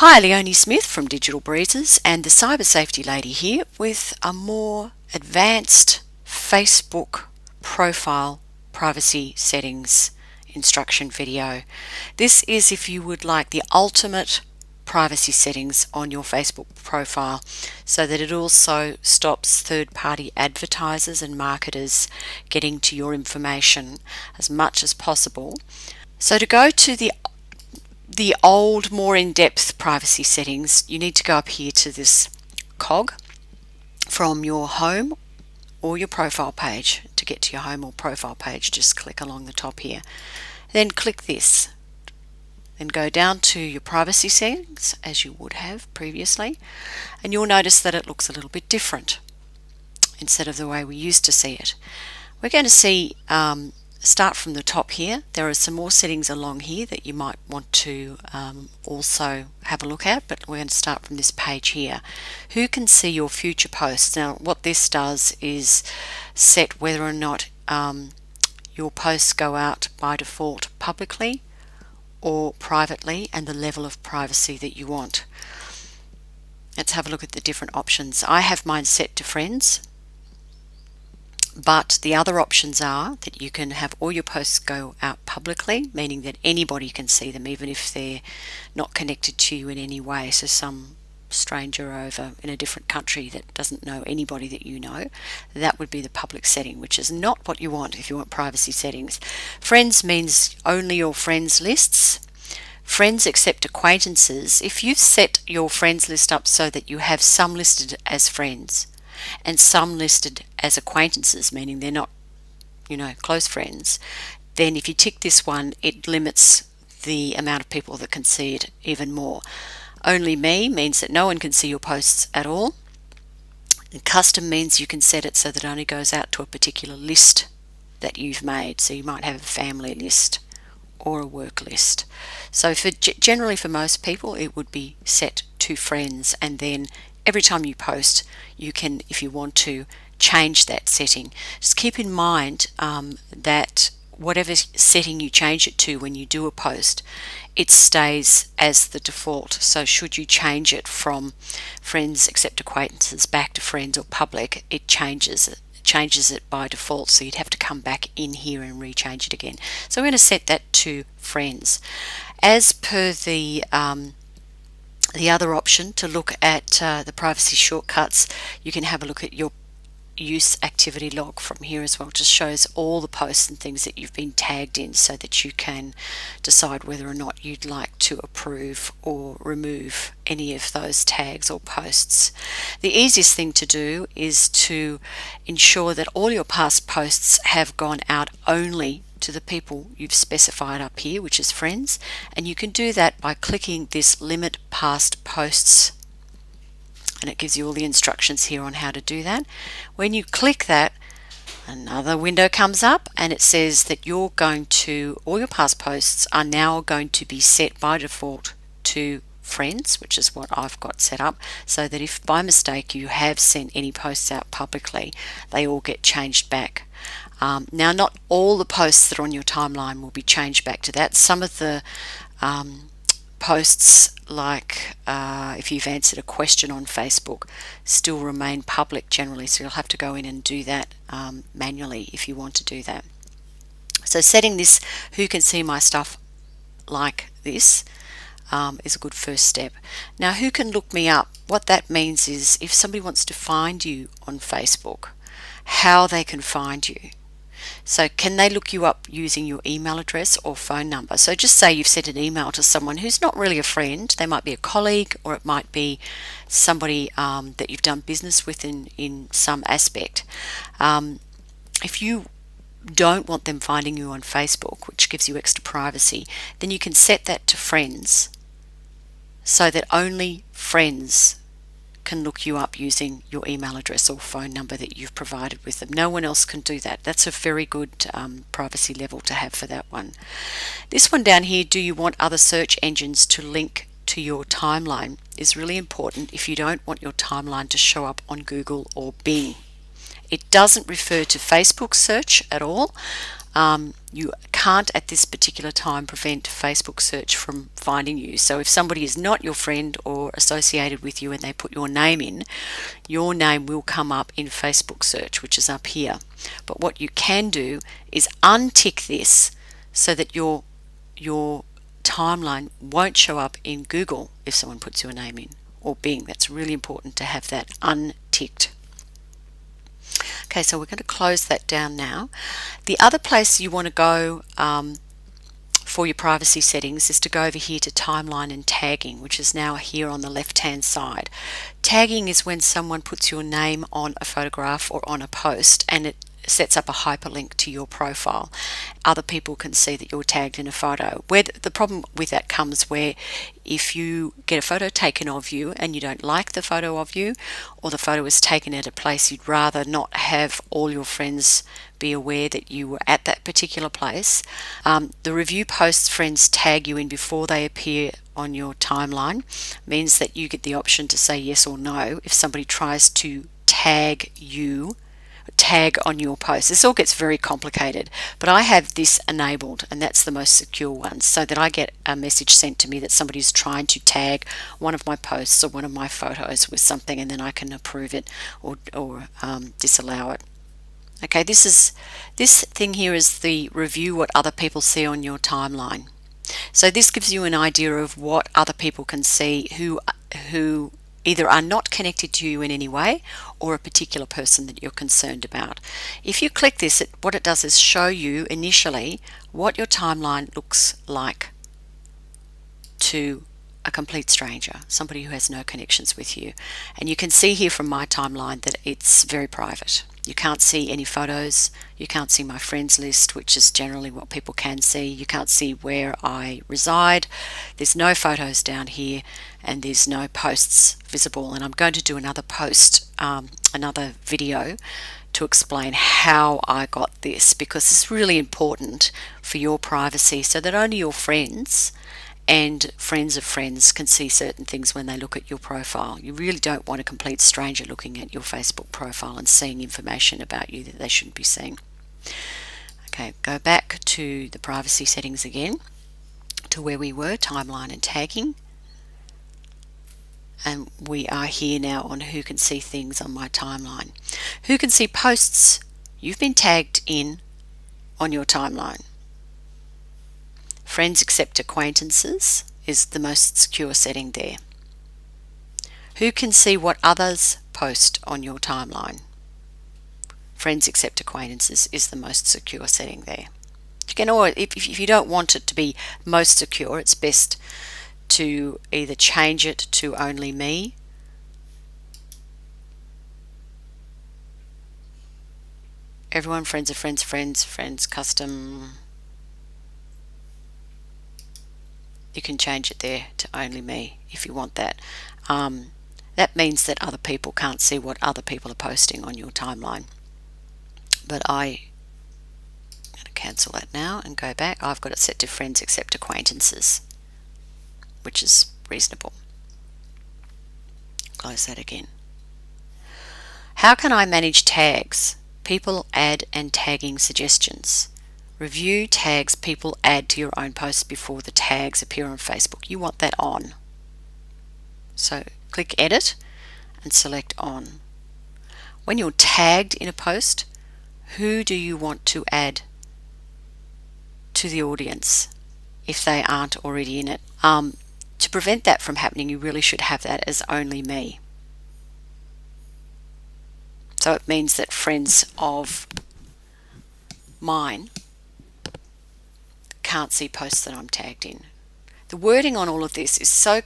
Hi, Leonie Smith from Digital Breezes and the Cyber Safety Lady here with a more advanced Facebook profile privacy settings instruction video. This is if you would like the ultimate privacy settings on your Facebook profile so that it also stops third-party advertisers and marketers getting to your information as much as possible. So to go to the old, more in-depth privacy settings, you need to go up here to this cog from your home or your profile page. To get to your home or profile page, just click along the top here. Then click this. Then go down to your privacy settings as you would have previously, and you'll notice that it looks a little bit different instead of the way we used to see it. We're going to see start from the top here. There are some more settings along here that you might want to also have a look at, but we're going to start from this page here. Who can see your future posts? Now what this does is set whether or not your posts go out by default publicly or privately and the level of privacy that you want. Let's have a look at the different options. I have mine set to friends. But the other options are that you can have all your posts go out publicly, meaning that anybody can see them even if they're not connected to you in any way. So some stranger over in a different country that doesn't know anybody that you know, that would be the public setting, which is not what you want if you want privacy settings. Friends means only your friends lists. Friends except acquaintances. If you've set your friends list up so that you have some listed as friends and some listed as acquaintances, meaning they're not, close friends, then if you tick this one, it limits the amount of people that can see it even more. Only me means that no one can see your posts at all. And custom means you can set it so that it only goes out to a particular list that you've made. So you might have a family list or a work list. So generally for most people, it would be set to friends, and then every time you post, you can, if you want to, change that setting. Just keep in mind that whatever setting you change it to when you do a post, it stays as the default. So should you change it from friends except acquaintances back to friends or public, it changes it by default, so you'd have to come back in here and rechange it again. So we're going to set that to friends. As per the other option to look at the privacy shortcuts, you can have a look at your use activity log from here as well. It just shows all the posts and things that you've been tagged in so that you can decide whether or not you'd like to approve or remove any of those tags or posts. The easiest thing to do is to ensure that all your past posts have gone out only to the people you've specified up here, which is friends, and you can do that by clicking this limit past posts, and it gives you all the instructions here on how to do that. When you click that, another window comes up and it says that all your past posts are now going to be set by default to friends, which is what I've got set up, so that if by mistake you have sent any posts out publicly, they all get changed back. Now not all the posts that are on your timeline will be changed back to that. Some of the posts, like if you've answered a question on Facebook, still remain public generally, so you'll have to go in and do that manually if you want to do that. So setting this who can see my stuff like this is a good first step. Now who can look me up? What that means is if somebody wants to find you on Facebook, how they can find you. So can they look you up using your email address or phone number? So just say you've sent an email to someone who's not really a friend. They might be a colleague, or it might be somebody that you've done business with in some aspect. If you don't want them finding you on Facebook, which gives you extra privacy, then you can set that to friends so that only friends can look you up using your email address or phone number that you've provided with them. No one else can do that. That's a very good privacy level to have for that one. This one down here, do you want other search engines to link to your timeline, is really important if you don't want your timeline to show up on Google or Bing. It doesn't refer to Facebook search at all. You can't at this particular time prevent Facebook search from finding you. So if somebody is not your friend or associated with you and they put your name in, your name will come up in Facebook search, which is up here. But what you can do is untick this so that your timeline won't show up in Google if someone puts your name in, or Bing. That's really important to have that unticked. Okay, so we're going to close that down now. The other place you want to go for your privacy settings is to go over here to timeline and tagging, which is now here on the left hand side. Tagging is when someone puts your name on a photograph or on a post and it sets up a hyperlink to your profile. Other people can see that you're tagged in a photo. Where the problem with that comes where if you get a photo taken of you and you don't like the photo of you, or the photo is taken at a place you'd rather not have all your friends be aware that you were at that particular place, the review posts friends tag you in before they appear on your timeline means that you get the option to say yes or no if somebody tries to tag on your post. This all gets very complicated, but I have this enabled, and that's the most secure one, so that I get a message sent to me that somebody's trying to tag one of my posts or one of my photos with something, and then I can approve it or disallow it. Okay, this thing here is the review what other people see on your timeline. So this gives you an idea of what other people can see who either are not connected to you in any way or a particular person that you're concerned about. If you click this, what it does is show you initially what your timeline looks like to a complete stranger, somebody who has no connections with you. And you can see here from my timeline that it's very private. You can't see any photos, you can't see my friends list, which is generally what people can see. You can't see where I reside. There's no photos down here, and there's no posts visible. And I'm going to do another another video to explain how I got this, because it's really important for your privacy so that only your friends and friends of friends can see certain things when they look at your profile. You really don't want a complete stranger looking at your Facebook profile and seeing information about you that they shouldn't be seeing. Okay, go back to the privacy settings again, to where we were, timeline and tagging. And we are here now on who can see things on my timeline. Who can see posts you've been tagged in on your timeline. Friends except acquaintances is the most secure setting there. Who can see what others post on your timeline? Friends except acquaintances is the most secure setting there. You can always, if you don't want it to be most secure, it's best to either change it to only me, everyone, friends of friends, friends, custom. You can change it there to only me if you want that. That means that other people can't see what other people are posting on your timeline. But I'm going to cancel that now and go back. I've got it set to friends except acquaintances, which is reasonable. Close that again. How can I manage tags? People add and tagging suggestions. Review tags people add to your own posts before the tags appear on Facebook. You want that on. So click edit and select on. When you're tagged in a post, who do you want to add to the audience if they aren't already in it? To prevent that from happening, you really should have that as only me. So it means that friends of mine can't see posts that I'm tagged in. The wording on all of this is so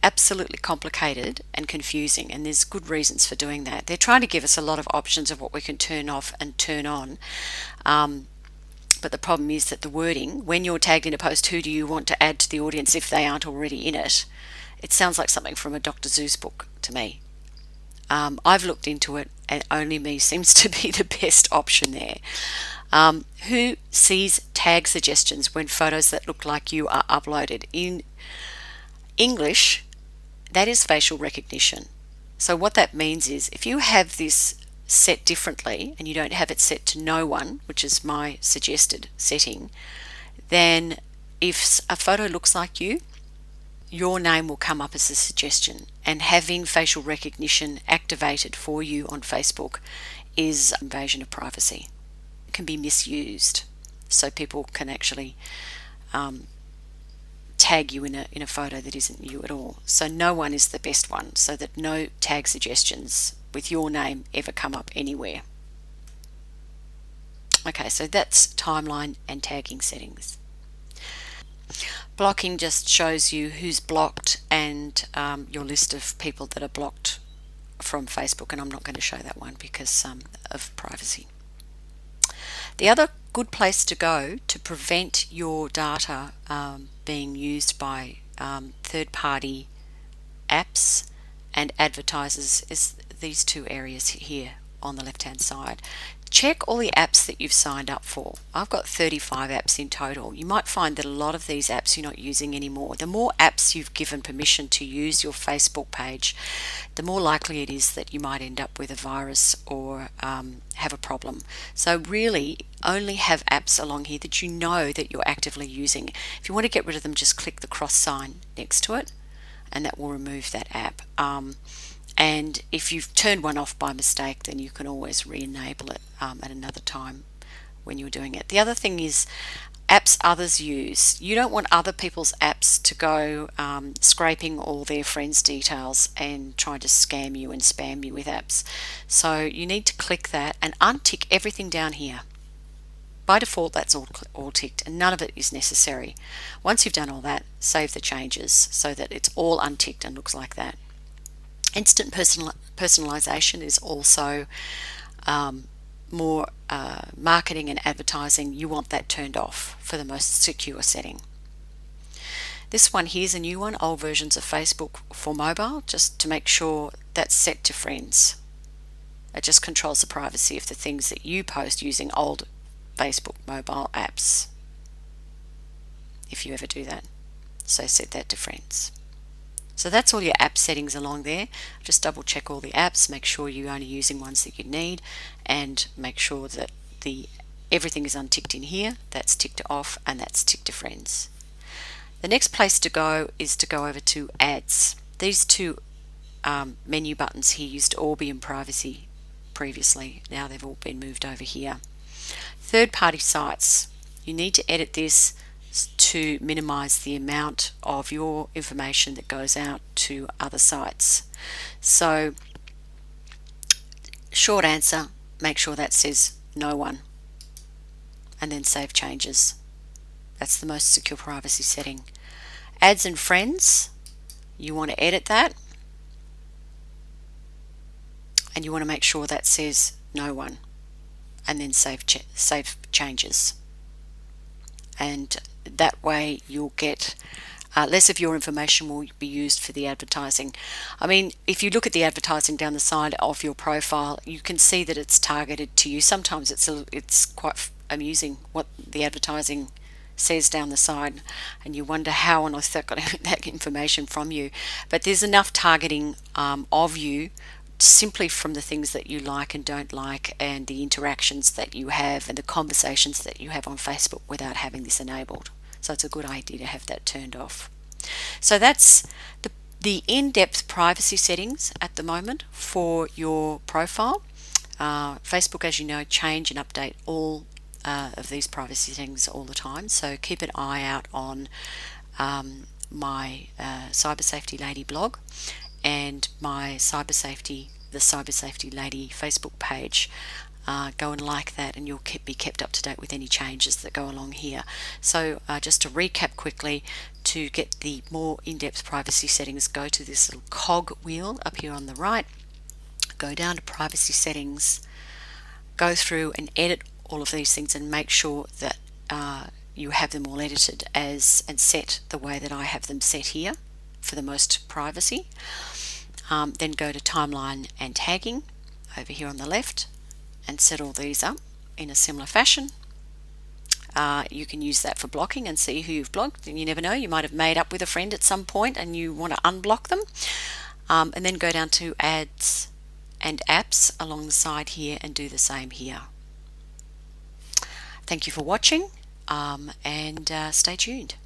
absolutely complicated and confusing, and there's good reasons for doing that. They're trying to give us a lot of options of what we can turn off and turn on, but the problem is that the wording, when you're tagged in a post, who do you want to add to the audience if they aren't already in it? It sounds like something from a Dr. Seuss book to me. I've looked into it, and only me seems to be the best option there. Who sees tag suggestions when photos that look like you are uploaded? In English, that is facial recognition. So what that means is if you have this set differently and you don't have it set to no one, which is my suggested setting, then if a photo looks like you, your name will come up as a suggestion, and having facial recognition activated for you on Facebook is invasion of privacy. It can be misused, so people can actually tag you in a photo that isn't you at all. So no one is the best one, so that no tag suggestions with your name ever come up anywhere. Okay, so that's timeline and tagging settings. Blocking just shows you who's blocked and your list of people that are blocked from Facebook, and I'm not going to show that one because of privacy. The other good place to go to prevent your data being used by third-party apps and advertisers is these two areas here on the left-hand side. Check all the apps that you've signed up for. I've got 35 apps in total. You might find that a lot of these apps you're not using anymore. The more apps you've given permission to use your Facebook page, the more likely it is that you might end up with a virus or have a problem. So really only have apps along here that you know that you're actively using. If you want to get rid of them, just click the cross sign next to it and that will remove that app. And if you've turned one off by mistake, then you can always re-enable it at another time when you're doing it. The other thing is apps others use. You don't want other people's apps to go scraping all their friends' details and trying to scam you and spam you with apps. So you need to click that and untick everything down here. By default, that's all ticked, and none of it is necessary. Once you've done all that, save the changes so that it's all unticked and looks like that. Instant personalization is also more marketing and advertising. You want that turned off for the most secure setting. This one here's a new one, old versions of Facebook for mobile, just to make sure that's set to friends. It just controls the privacy of the things that you post using old Facebook mobile apps, if you ever do that. So set that to friends. So that's all your app settings along there. Just double check all the apps, make sure you're only using ones that you need, and make sure that everything is unticked in here. That's ticked off and that's ticked to friends. The next place to go is to go over to ads. These two menu buttons here used to all be in privacy previously. Now they've all been moved over here. Third-party sites. You need to edit this to minimize the amount of your information that goes out to other sites. So short answer, make sure that says no one and then save changes. That's the most secure privacy setting. Ads and friends, you want to edit that and you want to make sure that says no one and then save changes. And that way you'll get less of your information will be used for the advertising. I mean, if you look at the advertising down the side of your profile, you can see that it's targeted to you. Sometimes it's quite amusing what the advertising says down the side, and you wonder how on earth they got that information from you. But there's enough targeting of you simply from the things that you like and don't like, and the interactions that you have and the conversations that you have on Facebook without having this enabled. So it's a good idea to have that turned off. So that's the in-depth privacy settings at the moment for your profile. Facebook, as you know, change and update all of these privacy settings all the time, so keep an eye out on my Cyber Safety Lady blog and my the Cyber Safety Lady Facebook page. Go and like that and you'll be kept up to date with any changes that go along here. So just to recap quickly, to get the more in-depth privacy settings, go to this little cog wheel up here on the right, go down to privacy settings, go through and edit all of these things and make sure that you have them all edited and set the way that I have them set here for the most privacy. Then go to timeline and tagging over here on the left and set all these up in a similar fashion. You can use that for blocking and see who you've blocked, and you never know, you might have made up with a friend at some point and you want to unblock them. And then go down to ads and apps along the side here and do the same here. Thank you for watching, and stay tuned.